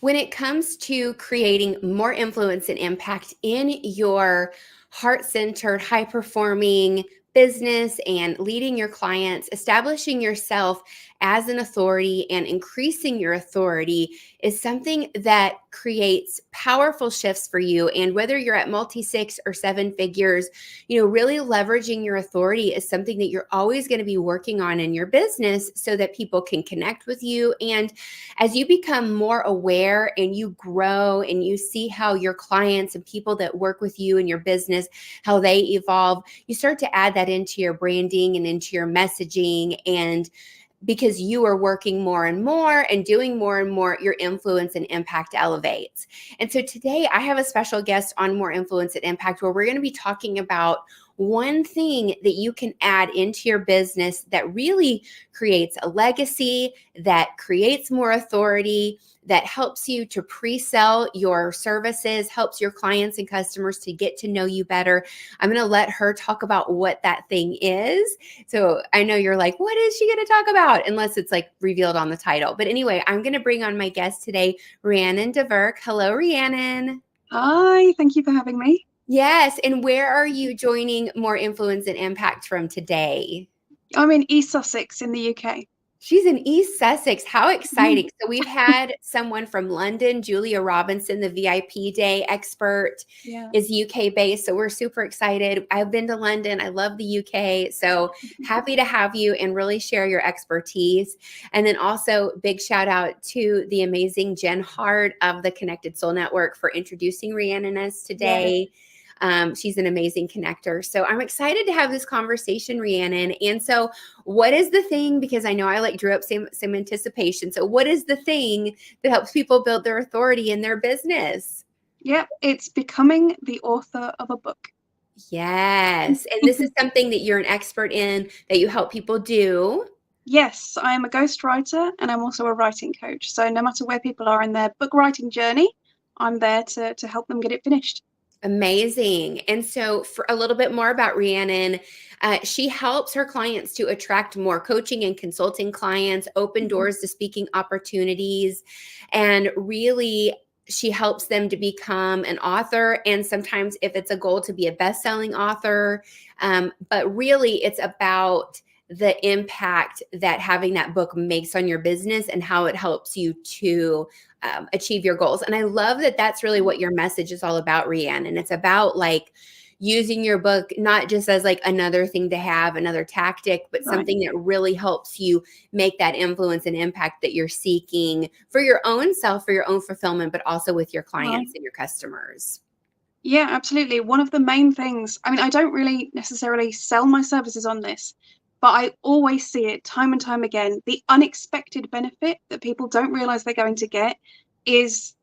When it comes to creating more influence and impact in your heart-centered, high-performing business and leading your clients, establishing yourself as an authority and increasing your authority is something that creates powerful shifts for you. And whether you're at multi-six or seven figures, really leveraging your authority is something that you're always going to be working on in your business so that people can connect with you. And as you become more aware and you grow and you see how your clients and people that work with you in your business, how they evolve, you start to add that into your branding and into your messaging. And because you are working more and more and doing more and more, your influence and impact elevates. And so today I have a special guest on More Influence and Impact, where we're going to be talking about one thing that you can add into your business that really creates a legacy, that creates more authority, that helps you to pre-sell your services, helps your clients and customers to get to know you better. I'm going to let her talk about what that thing is. So I know you're like, what is she going to talk about? Unless it's like revealed on the title. But anyway, I'm going to bring on my guest today, Rhiannon D'Averc. Hello, Rhiannon. Hi, thank you for having me. Yes. And where are you joining More Influence and Impact from today? I'm in East Sussex in the UK. She's in East Sussex. How exciting. So we've had someone from London, Julia Robinson, the VIP Day expert, Yeah. is UK based. So we're super excited. I've been to London. I love the UK. So happy to have you and really share your expertise. And then also big shout out to the amazing Jen Hart of the Connected Soul Network for introducing Rhiannon us today. She's an amazing connector. So I'm excited to have this conversation, Rhiannon. And so what is the thing, because I know I drew up some anticipation. So what is the thing that helps people build their authority in their business? Yeah, it's becoming the author of a book. Yes. And this is something that you're an expert in, that you help people do. Yes, I am a ghostwriter and I'm also a writing coach. So no matter where people are in their book writing journey, I'm there to help them get it finished. Amazing. And so for a little bit more about Rhiannon, she helps her clients to attract more coaching and consulting clients, open doors to speaking opportunities, and really she helps them to become an author. And sometimes if it's a goal to be a best-selling author, but really it's about the impact that having that book makes on your business and how it helps you to achieve your goals. And I love that that's really what your message is all about, Rhiannon. It's about using your book not just as another thing to have, another tactic, but something that really helps you make that influence and impact that you're seeking for your own self, for your own fulfillment, but also with your clients and your customers. Yeah, absolutely. One of the main things, I don't really necessarily sell my services on this, but I always see it time and time again. The unexpected benefit that people don't realize they're going to get is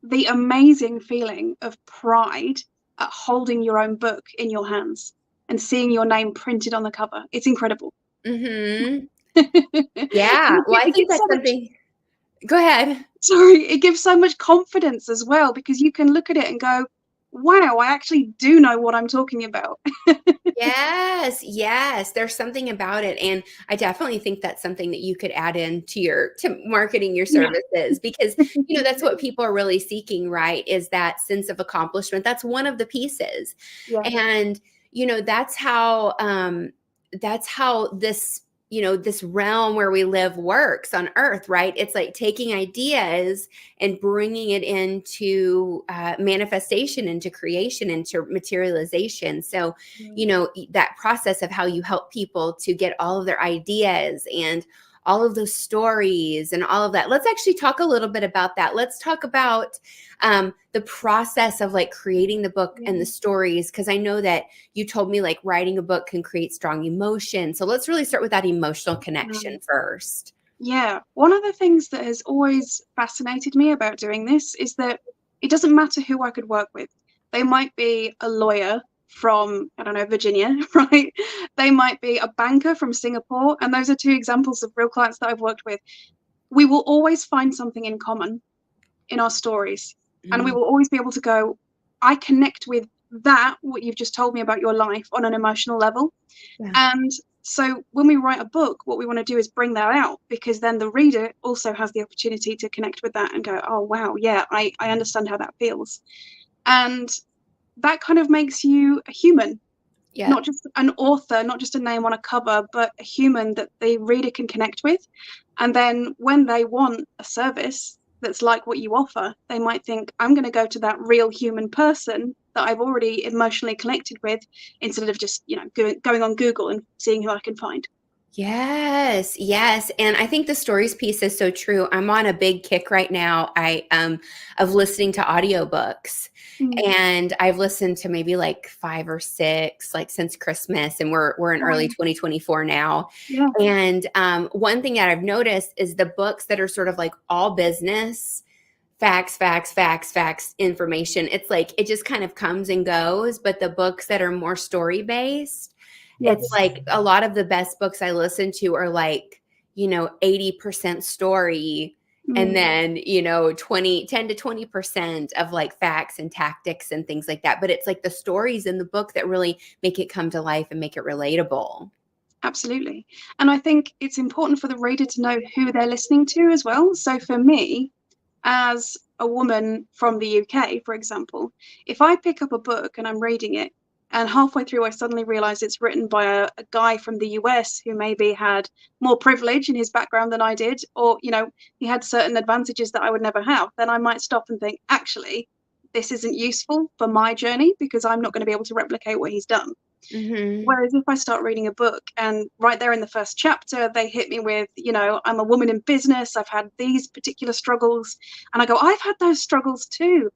the amazing feeling of pride at holding your own book in your hands and seeing your name printed on the cover. It's incredible. Mm-hmm. And Yeah. Well, I it think gives that's so much, something. Go ahead. sorry, it gives so much confidence as well, because you can look at it and go, wow, I actually do know what I'm talking about. Yes, yes. There's something about it. And I definitely think that's something that you could add to marketing your Yeah. services, because, that's what people are really seeking, right? Is that sense of accomplishment. That's one of the pieces. Yeah. And, that's how this realm where we live works on earth, right? It's like taking ideas and bringing it into manifestation, into creation, into materialization. So, that process of how you help people to get all of their ideas and all of those stories and all of that. Let's actually talk a little bit about that. Let's talk about the process of creating the book and the stories, because I know that you told me writing a book can create strong emotion. So let's really start with that emotional connection first. Yeah. One of the things that has always fascinated me about doing this is that it doesn't matter who I could work with. They might be a lawyer from, I don't know, Virginia, right? They might be a banker from Singapore. And those are two examples of real clients that I've worked with. We will always find something in common in our stories. And we will always be able to go, I connect with that, what you've just told me about your life, on an emotional level. Yeah. And So when we write a book, what we want to do is bring that out, because then the reader also has the opportunity to connect with that and go, oh, wow, yeah, I understand how that feels. And that kind of makes you a human, Yeah. not just an author, not just a name on a cover, but a human that the reader can connect with. And then when they want a service that's like what you offer, they might think, I'm going to go to that real human person that I've already emotionally connected with, instead of just, going on Google and seeing who I can find. Yes, yes. And I think the stories piece is so true. I'm on a big kick right now. Of listening to audiobooks. Mm. And I've listened to maybe like 5 or 6, like since Christmas, and we're in early Wow. 2024 now. Yeah. And one thing that I've noticed is the books that are sort of like all business, facts, facts, facts, facts, information. It's like it just kind of comes and goes. But the books that are more story based, it's Yes. like a lot of the best books I listen to are like, 80% story, and Mm. then, 10 to 20% of like facts and tactics and things like that. But it's like the stories in the book that really make it come to life and make it relatable. Absolutely. And I think it's important for the reader to know who they're listening to as well. So for me, as a woman from the UK, for example, if I pick up a book and I'm reading it, and halfway through I suddenly realize it's written by a guy from the US who maybe had more privilege in his background than I did, or, he had certain advantages that I would never have, then I might stop and think, actually, this isn't useful for my journey, because I'm not going to be able to replicate what he's done. Hmm. Whereas if I start reading a book and right there in the first chapter, they hit me with, I'm a woman in business, I've had these particular struggles. And I go, I've had those struggles too.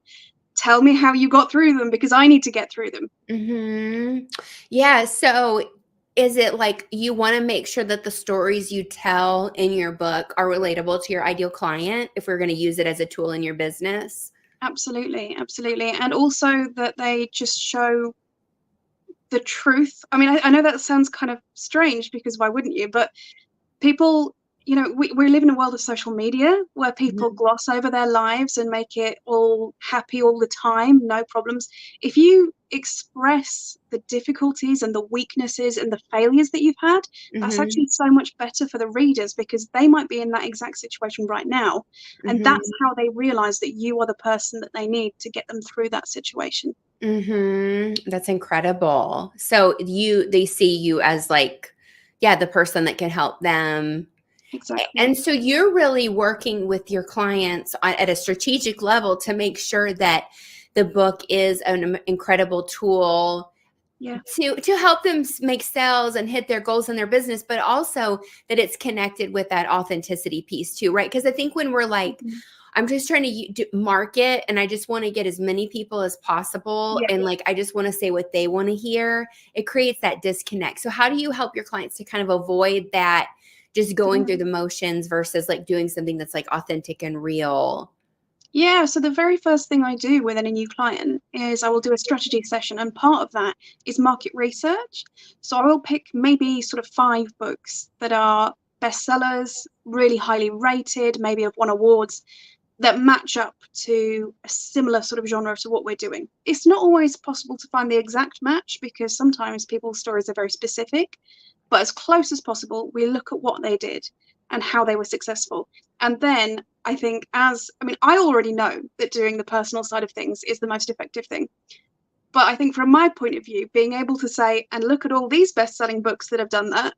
Tell me how you got through them, because I need to get through them. Hmm. Yeah. So is it like you want to make sure that the stories you tell in your book are relatable to your ideal client if we're going to use it as a tool in your business? Absolutely. Absolutely. And also that they just show the truth. I mean, I know that sounds kind of strange, because why wouldn't you? But people, we live in a world of social media where people Mhm. gloss over their lives and make it all happy all the time, no problems. If you express the difficulties and the weaknesses and the failures that you've had, that's Mhm. actually so much better for the readers, because they might be in that exact situation right now. And that's Mhm. how they realize that you are the person that they need to get them through that situation. Mhm. That's incredible. So they see you as like, yeah, the person that can help them. Exactly. And so you're really working with your clients at a strategic level to make sure that the book is an incredible tool Yeah. to help them make sales and hit their goals in their business, but also that it's connected with that authenticity piece too, right? Because I think when we're like, Mhm. I'm just trying to market and I just want to get as many people as possible, Yeah. and like I just want to say what they want to hear, it creates that disconnect. So how do you help your clients to kind of avoid that, just going Yeah. through the motions versus like doing something that's like authentic and real? Yeah, so the very first thing I do with any new client is I will do a strategy session, and part of that is market research. So I will pick maybe sort of 5 books that are bestsellers, really highly rated, maybe have won awards, that match up to a similar sort of genre to what we're doing. It's not always possible to find the exact match, because sometimes people's stories are very specific, but as close as possible, we look at what they did and how they were successful. And then I already know that doing the personal side of things is the most effective thing. But I think from my point of view, being able to say, and look at all these best-selling books that have done that,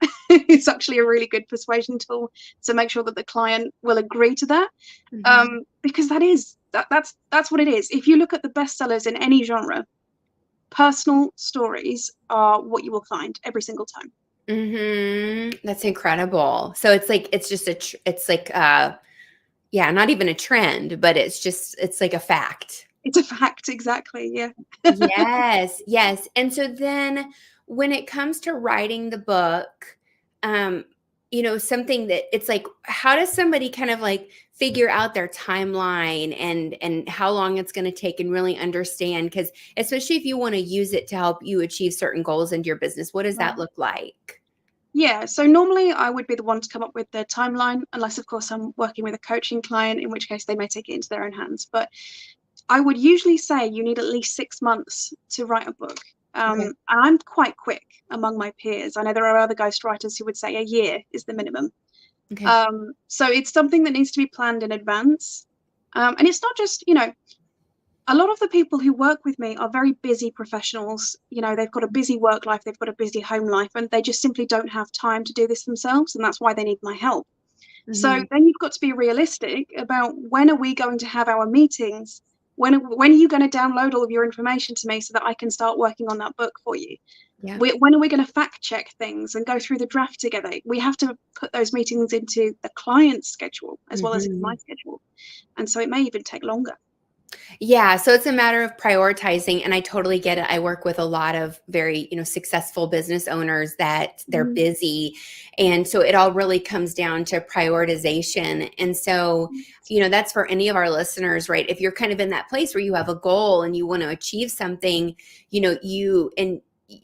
is actually a really good persuasion tool to make sure that the client will agree to that. Mhm. Because that's what it is. If you look at the bestsellers in any genre, personal stories are what you will find every single time. Mhm. That's incredible. So it's like it's just it's like yeah, not even a trend, but it's like a fact. It's a fact, exactly. Yeah. Yes, yes. And so then when it comes to writing the book, um, something that it's like, how does somebody kind of like figure out their timeline and how long it's going to take and really understand? Because especially if you want to use it to help you achieve certain goals into your business, what does that Yeah. look like? Yeah, so normally I would be the one to come up with the timeline, unless of course I'm working with a coaching client, in which case they may take it into their own hands. But I would usually say you need at least 6 months to write a book. Okay. And I'm quite quick among my peers. I know there are other ghostwriters who would say a year is the minimum. Okay. So it's something that needs to be planned in advance. And it's not just, you know, a lot of the people who work with me are very busy professionals. You know, they've got a busy work life, they've got a busy home life, and they just simply don't have time to do this themselves. And that's why they need my help. So Hmm. then you've got to be realistic about when are we going to have our meetings? When are you going to download all of your information to me so that I can start working on that book for you? Yeah. When are we going to fact check things and go through the draft together? We have to put those meetings into the client's schedule as well as into my Hmm. schedule. And so it may even take longer. Yeah, so it's a matter of prioritizing, and I totally get it. I work with a lot of very, successful business owners that they're Mm. busy, and so it all really comes down to prioritization. And so, that's for any of our listeners, right? If you're kind of in that place where you have a goal and you want to achieve something, you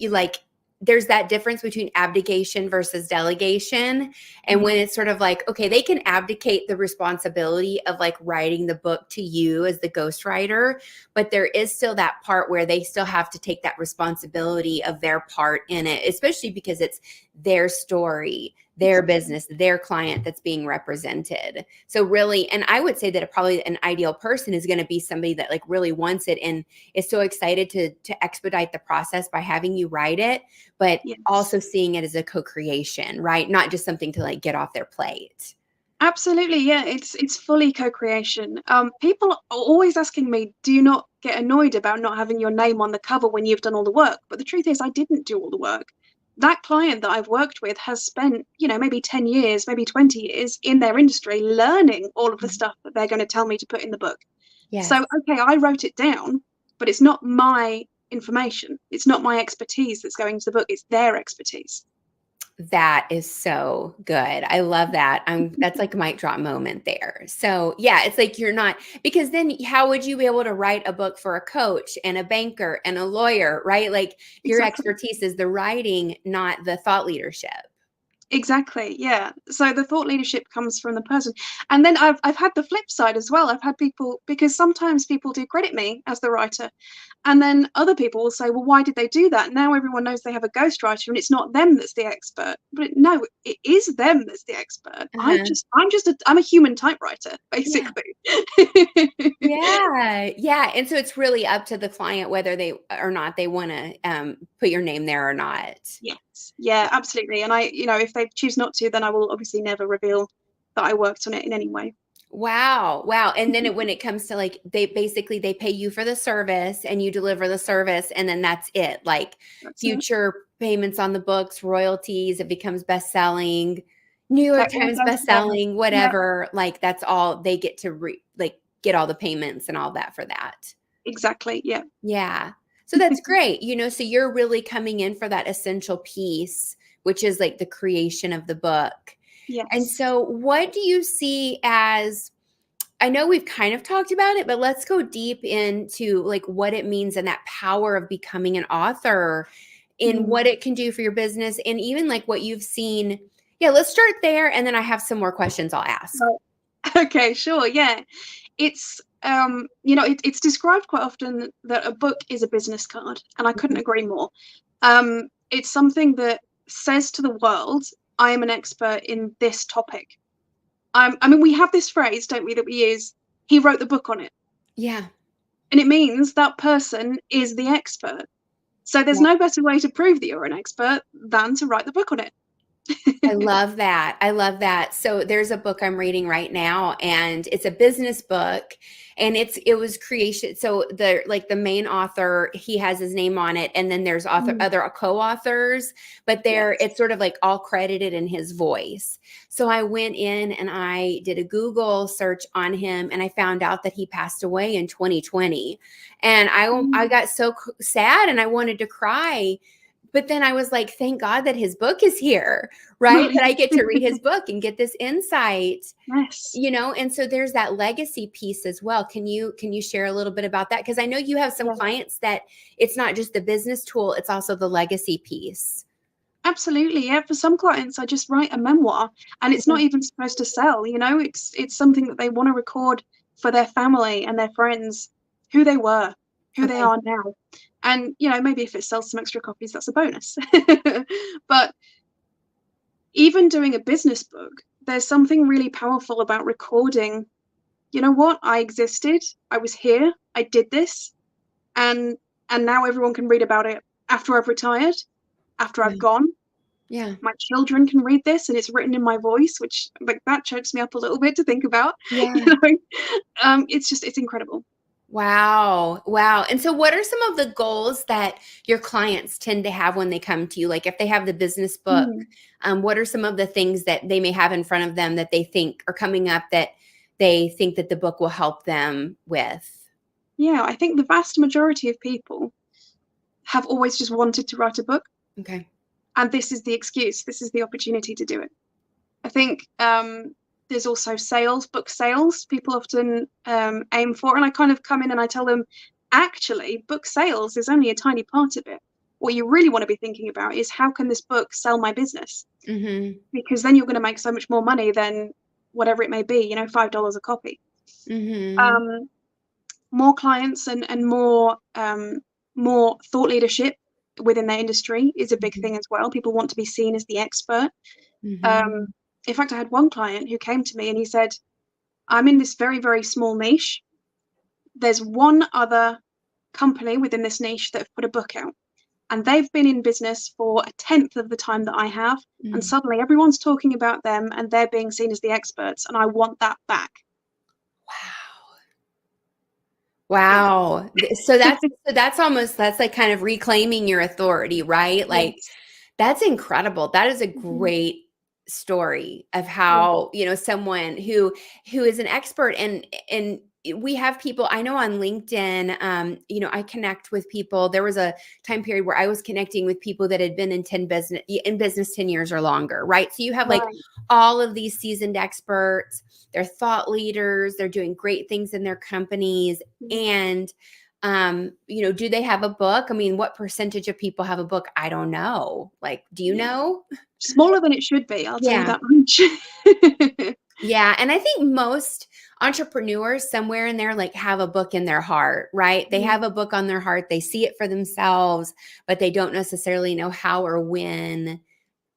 like there's that difference between abdication versus delegation. And when it's sort of like, okay, they can abdicate the responsibility of like writing the book to you as the ghostwriter, but there is still that part where they still have to take that responsibility of their part in it, especially because it's their story, their business, their client that's being represented. So really, and I would say that probably an ideal person is going to be somebody that like really wants it and is so excited to expedite the process by having you write it, but Yes. also seeing it as a co-creation, right? Not just something to like get off their plate. Absolutely, yeah. It's fully co-creation. People are always asking me, do you not get annoyed about not having your name on the cover when you've done all the work? But the truth is, I didn't do all the work. That client that I've worked with has spent, maybe 10 years, maybe 20 years in their industry learning all of the stuff that they're going to tell me to put in the book. So, Yes. okay, I wrote it down, but it's not my information. It's not my expertise that's going to the book. It's their expertise. That is so good. I love that. That's like a mic drop moment there. So yeah, it's like you're not, because then how would you be able to write a book for a coach and a banker and a lawyer, right? Like your Exactly. expertise is the writing, not the thought leadership. Exactly, yeah. So the thought leadership comes from the person. And then I've had the flip side as well. I've had people, because sometimes people do credit me as the writer, and then other people will say, well, why did they do that? Now everyone knows they have a ghostwriter and it's not them that's the expert. But no, it is them that's the expert. Uh-huh. I'm a human typewriter, Yeah. basically. Yeah. Yeah. And so it's really up to the client whether they or not they want to put your name there or not. Yes. Yeah, absolutely. And if they choose not to, then I will obviously never reveal that I worked on it in any way. Wow. Wow. And then when it comes to like they pay you for the service and you deliver the service and then that's it. Like That's it. future payments on the books, royalties, it becomes best selling, New York That all Times goes best to them. selling, Yeah, whatever. Like that's all they get to like get all the payments and all that for that. exactly. Yeah. Yeah. So that's great. So you're really coming in for that essential piece, which is like the creation of the book. And Yes. so what do you see as I know we've kind of talked about it, but let's go deep into like what it means and that power of becoming an author in Mm. what it can do for your business and even like what you've seen. Yeah, let's start there and then I have some more questions I'll ask. Right. Okay, sure. Yeah. It's described quite often that a book is a business card, and I couldn't Mhm. agree more. It's something that says to the world, I am an expert in this topic. I mean, we have this phrase, don't we, that we use, he wrote the book on it. Yeah. And it means that person is the expert. So there's Yeah. no better way to prove that you're an expert than to write the book on it. I love that. I love that. So there's a book I'm reading right now and it's a business book and it was creation. So the main author, he has his name on it and then there's Mm. other co-authors, but Yes. it's sort of like all credited in his voice. So I went in and I did a Google search on him and I found out that he passed away in 2020. And I Mm. got so sad and I wanted to cry, but then I was like, thank God that his book is here, right? That I Right. get to read his book and get this insight, Yes. and so there's that legacy piece as well. Can you share a little bit about that? Because I know you have some Yeah. clients that it's not just the business tool, it's also the legacy piece. Absolutely, yeah. For some clients, I just write a memoir, and it's not Mhm. even supposed to sell. It's something that they want to record for their family and their friends, who they were. who they Okay. are now. And, maybe if it sells some extra copies, that's a bonus. But even doing a business book, there's something really powerful about recording, you know what, I existed, I was here, I did this, and now everyone can read about it after I've retired, after I've Yeah. gone. Yeah. My children can read this and it's written in my voice, which like that chokes me up a little bit to think about. Yeah. It's incredible. Wow. Wow. And so what are some of the goals that your clients tend to have when they come to you? Like if they have the business book, Mm. what are some of the things that they may have in front of them that they think are coming up that they think that the book will help them with? Yeah, I think the vast majority of people have always just wanted to write a book, Okay. and this is the excuse, this is the opportunity to do it. I think there's also book sales, people often aim for, and I kind of come in and I tell them, actually, book sales is only a tiny part of it. What you really want to be thinking about is how can this book sell my business? Mm-hmm. Because then you're going to make so much more money than whatever it may be, $5 a copy. Mm-hmm. Um, More clients and more thought leadership within their industry is a big thing as well. People want to be seen as the expert. Mm-hmm. Um, in fact, I had one client who came to me and he said, I'm in this very, very small niche. There's one other company within this niche that have put a book out, and they've been in business for a tenth of the time that I have. And Mm. suddenly everyone's talking about them and they're being seen as the experts, and I want that back. Wow. Yeah. Wow. So that's almost that's like kind of reclaiming your authority, right? Like Yes. that's incredible. That is a Mhm. great story of Yeah. how, someone who is an expert and we have people I know on LinkedIn, I connect with people. There was a time period where I was connecting with people that had been in business 10 years or longer, right? So you have like Right. all of these seasoned experts, they're thought leaders, they're doing great things in their companies. Mhm. And do they have a book? I mean, what percentage of people have a book? I don't know. Like, do you Yeah. know? Smaller than it should be, I'll tell you Yeah. that much. Yeah. And I think most entrepreneurs somewhere in there like have a book in their heart, right? They Mm. have a book on their heart. They see it for themselves, but they don't necessarily know how or when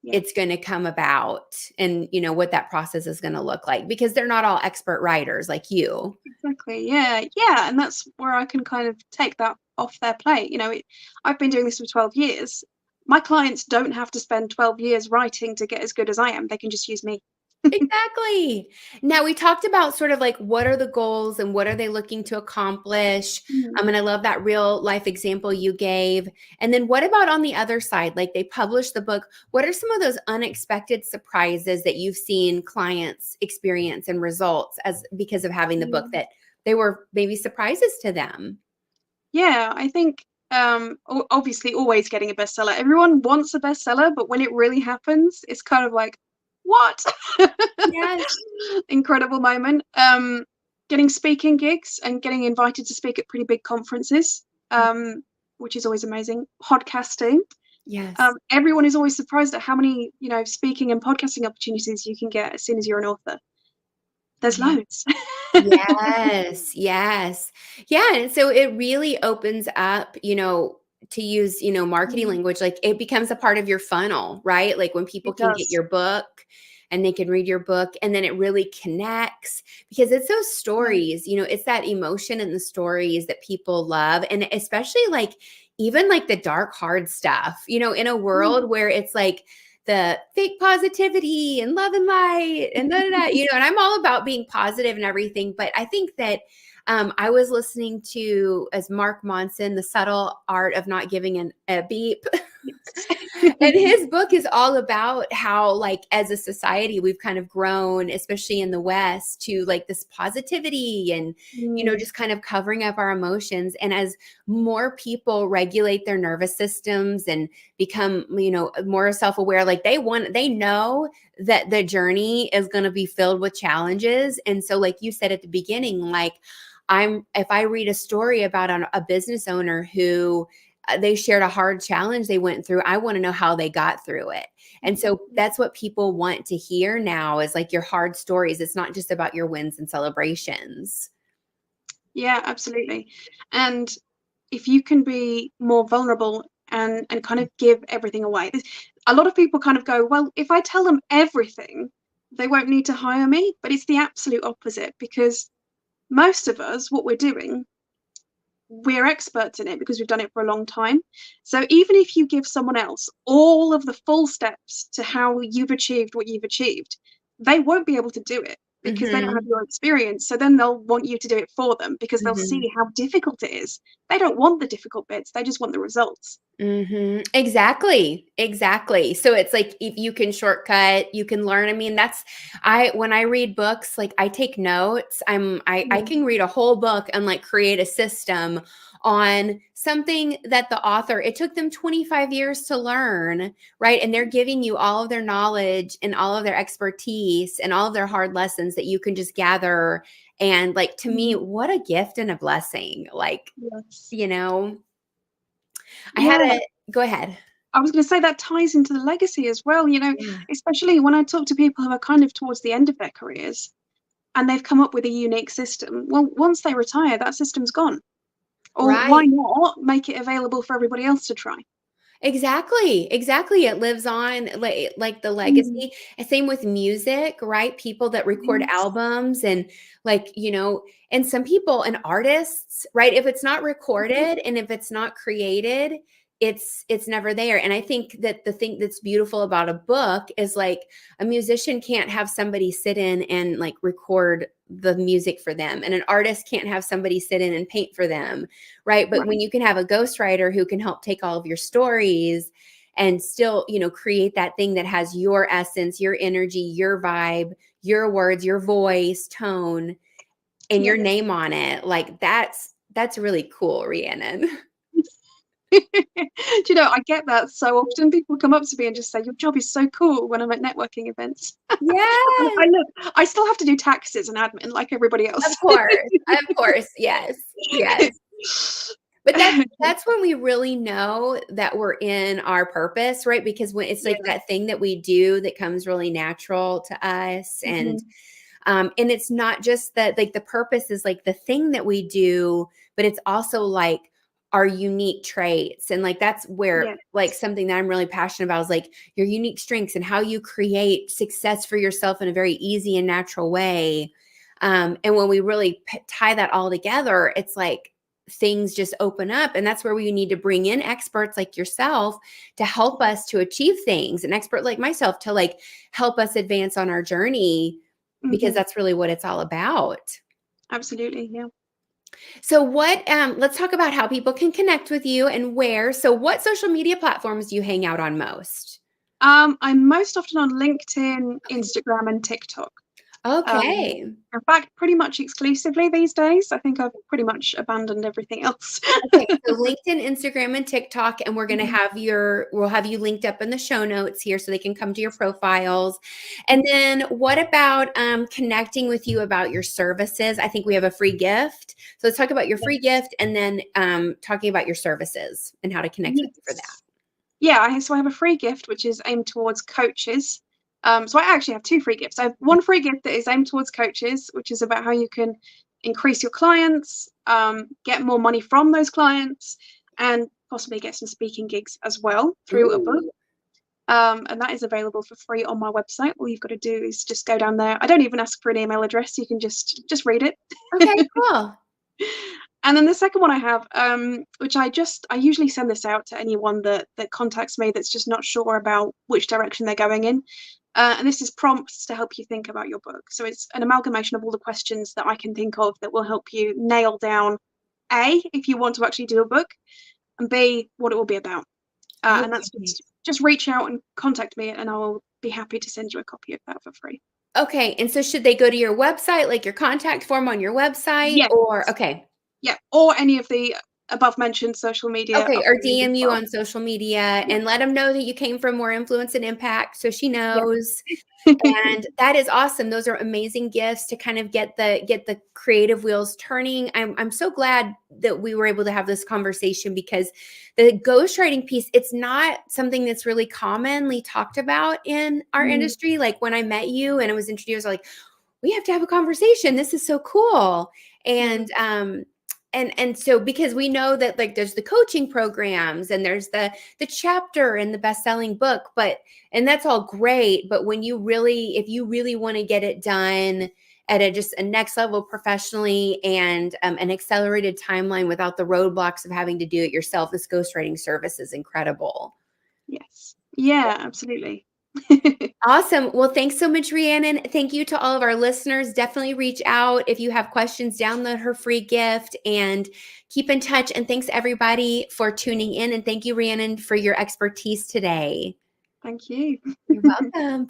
Yeah. it's going to come about and what that process is going to look like because they're not all expert writers like you. Exactly. Yeah. Yeah. And that's where I can kind of take that off their plate. I've been doing this for 12 years. My clients don't have to spend 12 years writing to get as good as I am. They can just use me. Exactly. Now we talked about sort of like what are the goals and what are they looking to accomplish. Mm. And I love that real life example you gave. And then what about on the other side? Like they published the book. What are some of those unexpected surprises that you've seen clients experience and results as because of having the book Mm. that they were maybe surprises to them? Yeah. I think obviously always getting a bestseller. Everyone wants a bestseller, but when it really happens, it's kind of like, what? Yes. Incredible moment. Getting speaking gigs and getting invited to speak at pretty big conferences, which is always amazing. Podcasting. Yes. Everyone is always surprised at how many, speaking and podcasting opportunities you can get as soon as you're an author. There's loads. Yes, yes. Yeah, and so it really opens up, to use, marketing Mm. language, like it becomes a part of your funnel, right? Like when people It can get does. your book and they can read your book and then it really connects because it's those Yeah. stories, it's that emotion and the stories that people love and especially like even like the dark hard stuff, in a Mm. world where it's like the fake positivity and love and light and and I'm all about being positive and everything. But I think that I was listening to as Mark Monson, The Subtle Art of Not Giving a Beep. Yes. And his book is all about how like as a society we've kind of grown especially in the west to like this positivity and Mm. just kind of covering up our emotions and as more people regulate their nervous systems and become more self-aware like they know that the journey is going to be filled with challenges and so like you said at the beginning like if I read a story about a business owner who they shared a hard challenge they went through. I want to know how they got through it. And so Exactly. that's what people want to hear now is like your hard stories. It's not just about your wins and celebrations. Yeah, absolutely. And if you can be more vulnerable and kind of give everything away. A lot of people kind of go, well, if I tell them everything, they won't need to hire me. But it's the absolute opposite, because most of us, what we're doing, we're experts in it because we've done it for a long time. So even if you give someone else all of the full steps to how you've achieved what you've achieved, they won't be able to do it because they don't have your experience. So then they'll want you to do it for them because they'll see how difficult it is. They don't want the difficult bits, they just want the results. Exactly. Exactly. So it's like, if you can shortcut, you can learn. I mean, when I read books, like I take notes. I can read a whole book and like create a system on something that the author, it took them 25 years to learn, right? And they're giving you all of their knowledge and all of their expertise and all of their hard lessons that you can just gather. And like, to me, what a gift and a blessing. Like, Yes. go ahead. I was going to say that ties into the legacy as well, especially when I talk to people who are kind of towards the end of their careers and they've come up with a unique system. Well, once they retire, that system's gone. Or why Right. not make it available for everybody else to try? Exactly. It lives on, like the legacy. And same with music, right? People that record albums and like, and some people and artists, right? If it's not recorded and if it's not created, it's never there. And I think that the thing that's beautiful about a book is like a musician can't have somebody sit in and like record the music for them, and an artist can't have somebody sit in and paint for them, right? But when you can have a ghostwriter who can help take all of your stories and still, create that thing that has your essence, your energy, your vibe, your words, your voice, tone, and your name on it, like that's really cool, Rhiannon. Do you know, I get that so often. People come up to me and just say, your job is so cool, when I'm at networking events. Yes. I still have to do taxes and admin like everybody else. Of course. Yes. But that's when we really know that we're in our purpose, right? Because when it's like that thing that we do that comes really natural to us. And it's not just that, like the purpose is like the thing that we do, but it's also like our unique traits. And like, that's where like something that I'm really passionate about is like your unique strengths and how you create success for yourself in a very easy and natural way. And when we really tie that all together, it's like things just open up. And that's where we need to bring in experts like yourself to help us to achieve things, an expert like myself to like help us advance on our journey, because that's really what it's all about. Absolutely. Yeah. So let's talk about how people can connect with you and where. So what social media platforms do you hang out on most? I'm most often on LinkedIn, Instagram, and TikTok. Okay. In fact, pretty much exclusively these days. I think I've pretty much abandoned everything else. Okay, so LinkedIn, Instagram, and TikTok, and we're going to we'll have you linked up in the show notes here so they can come to your profiles. And then what about connecting with you about your services? I think we have a free gift. So let's talk about your free gift and then talking about your services and how to connect with you for that. Yeah, so I have a free gift which is aimed towards coaches. So I actually have two free gifts. I have one free gift that is aimed towards coaches, which is about how you can increase your clients, get more money from those clients, and possibly get some speaking gigs as well through a book. And that is available for free on my website. All you've got to do is just go down there. I don't even ask for an email address. You can just read it. Okay, cool. And then the second one I have, which I usually send this out to anyone that contacts me that's just not sure about which direction they're going in. And this is prompts to help you think about your book. So it's an amalgamation of all the questions that I can think of that will help you nail down A, if you want to actually do a book, and B, what it will be about. And that's just reach out and contact me, and I will be happy to send you a copy of that for free. Okay. And so should they go to your website, like your contact form on your website? Yes. Or, okay. Yeah, or any of the above mentioned social media. Okay, or DM you on social media and let them know that you came from More Influence and Impact, so she knows. And that is awesome. Those are amazing gifts to kind of get the creative wheels turning. I'm so glad that we were able to have this conversation, because the ghostwriting piece, it's not something that's really commonly talked about in our industry. Like when I met you and I was introduced, I was like, we have to have a conversation. This is so cool. And And so because we know that like there's the coaching programs and there's the chapter in the best-selling book, and that's all great, but when you really, if you really want to get it done at just a next level professionally and an accelerated timeline without the roadblocks of having to do it yourself, this ghostwriting service is incredible. Yes. Yeah, absolutely. Awesome. Well, thanks so much, Rhiannon. Thank you to all of our listeners. Definitely reach out if you have questions, download her free gift and keep in touch. And thanks everybody for tuning in. And thank you, Rhiannon, for your expertise today. Thank you. You're welcome.